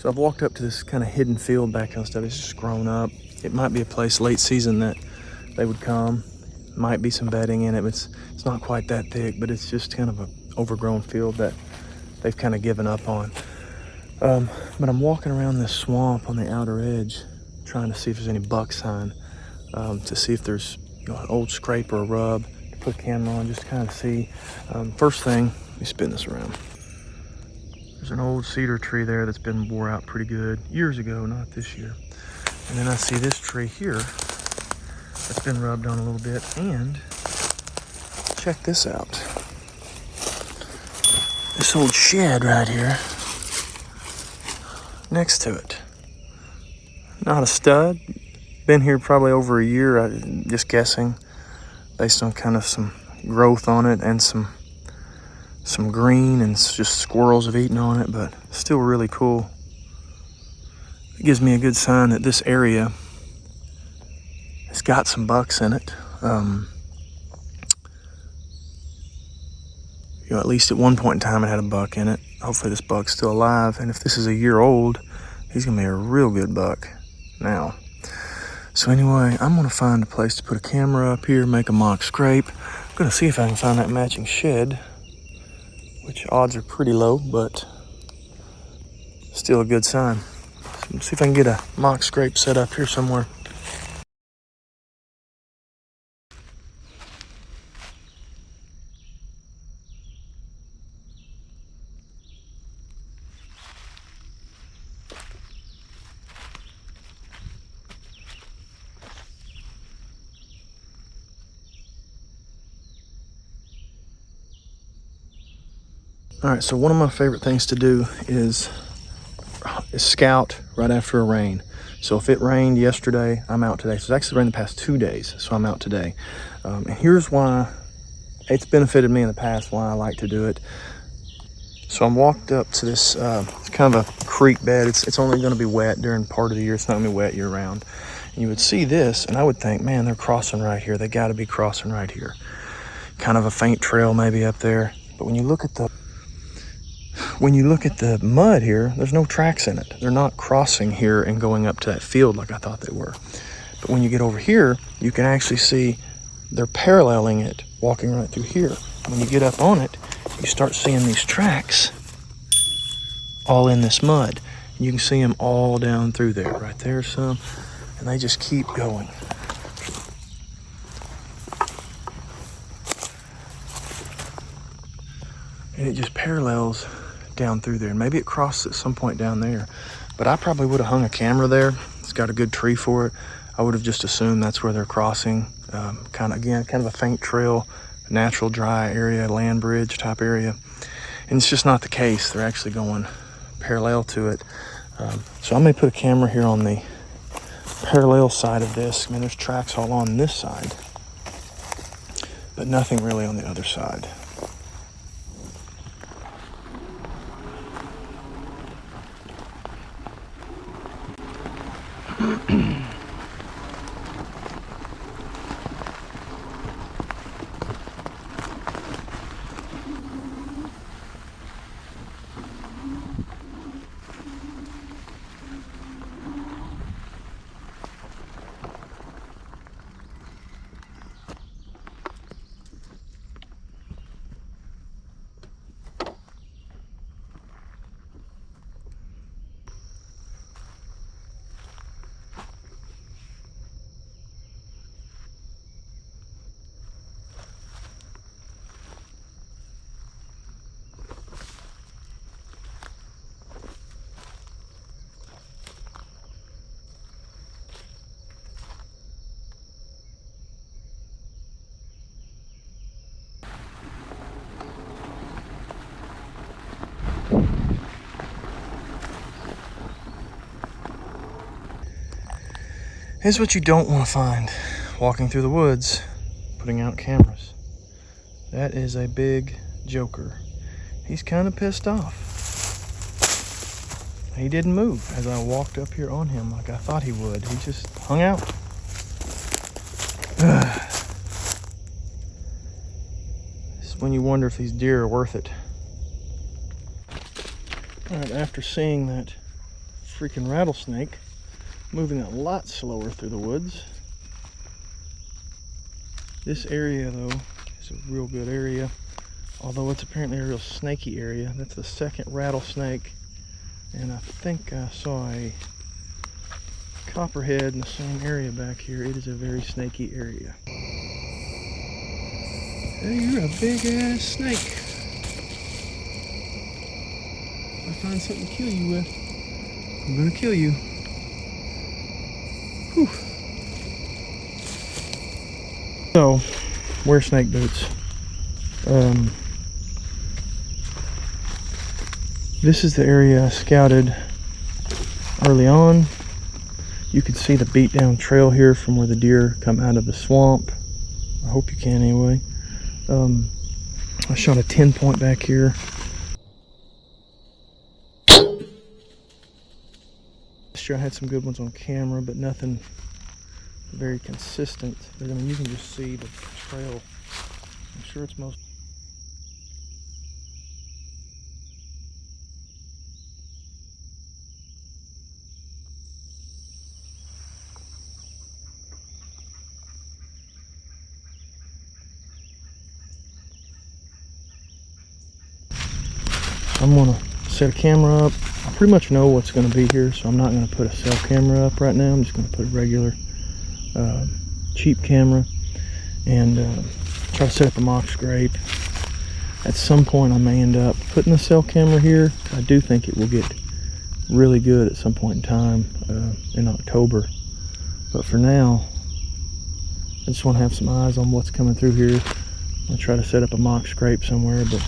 So I've walked up to this kind of hidden field back and stuff. It's just grown up. It might be a place late season that they would come. Might be some bedding in it. It's not quite that thick, but it's just kind of a overgrown field that they've kind of given up on. But I'm walking around this swamp on the outer edge, trying to see if there's any buck sign, to see if there's an old scrape or a rub to put a camera on, just to kind of see. First thing, let me spin this around. There's an old cedar tree there that's been wore out pretty good years ago, not this year. And then I see this tree here that's been rubbed on a little bit. And check this out. This old shed right here next to it. Not a stud. Been here probably over a year, I'm just guessing, based on kind of some growth on it and some green, and just squirrels have eaten on it, but still really cool. It gives me a good sign that this area has got some bucks in it. At least at one point in time it had a buck in it. Hopefully this buck's still alive, and if this is a year old, he's gonna be a real good buck now. So anyway, I'm gonna find a place to put a camera up here, make a mock scrape. I'm gonna see if I can find that matching shed, which odds are pretty low, but still a good sign. So let's see if I can get a mock scrape set up here somewhere. All right, so one of my favorite things to do is scout right after a rain. So if it rained yesterday, I'm out today. So it's actually rained the past 2 days, so I'm out today. And here's why it's benefited me in the past, why I like to do it. So I'm walked up to this, it's kind of a creek bed. It's only gonna be wet during part of the year. It's not gonna be wet year round. And you would see this, and I would think, man, they're crossing right here. They gotta be crossing right here. Kind of a faint trail maybe up there. But when you look at the mud here, there's no tracks in it. They're not crossing here and going up to that field like I thought they were. But when you get over here, you can actually see they're paralleling it, walking right through here. When you get up on it, you start seeing these tracks all in this mud. And you can see them all down through there. Right there some, and they just keep going. And it just parallels down through there, and maybe it crosses at some point down there, but I probably would have hung a camera there. It's got a good tree for it. I would have just assumed that's where they're crossing. Kind of a faint trail, natural dry area, land bridge type area, and it's just not the case. They're actually going parallel to it. So I may put a camera here on the parallel side of this. I mean, there's tracks all on this side, but nothing really on the other side. Here's what you don't want to find walking through the woods, putting out cameras. That is a big joker. He's kind of pissed off. He didn't move as I walked up here on him like I thought he would. He just hung out. This is when you wonder if these deer are worth it. All right, after seeing that freaking rattlesnake, moving a lot slower through the woods. This area though is a real good area, although it's apparently a real snaky area. That's the second rattlesnake, and I think I saw a copperhead in the same area back here. It is a very snaky area. Hey, you're a big ass snake. If I find something to kill you with, I'm gonna kill you. Whew. So, wear snake boots. This is the area I scouted early on. You can see the beat down trail here from where the deer come out of the swamp. I hope you can anyway. I shot a 10-point back here. Last year I had some good ones on camera, but nothing very consistent. But I mean, you can just see the trail. I'm sure it's most. I'm gonna set a camera up. I pretty much know what's gonna be here, so I'm not gonna put a cell camera up right now. I'm just gonna put a regular cheap camera and try to set up a mock scrape. At some point I may end up putting the cell camera here. I do think it will get really good at some point in time in October, but for now I just want to have some eyes on what's coming through here. I'll try to set up a mock scrape somewhere, but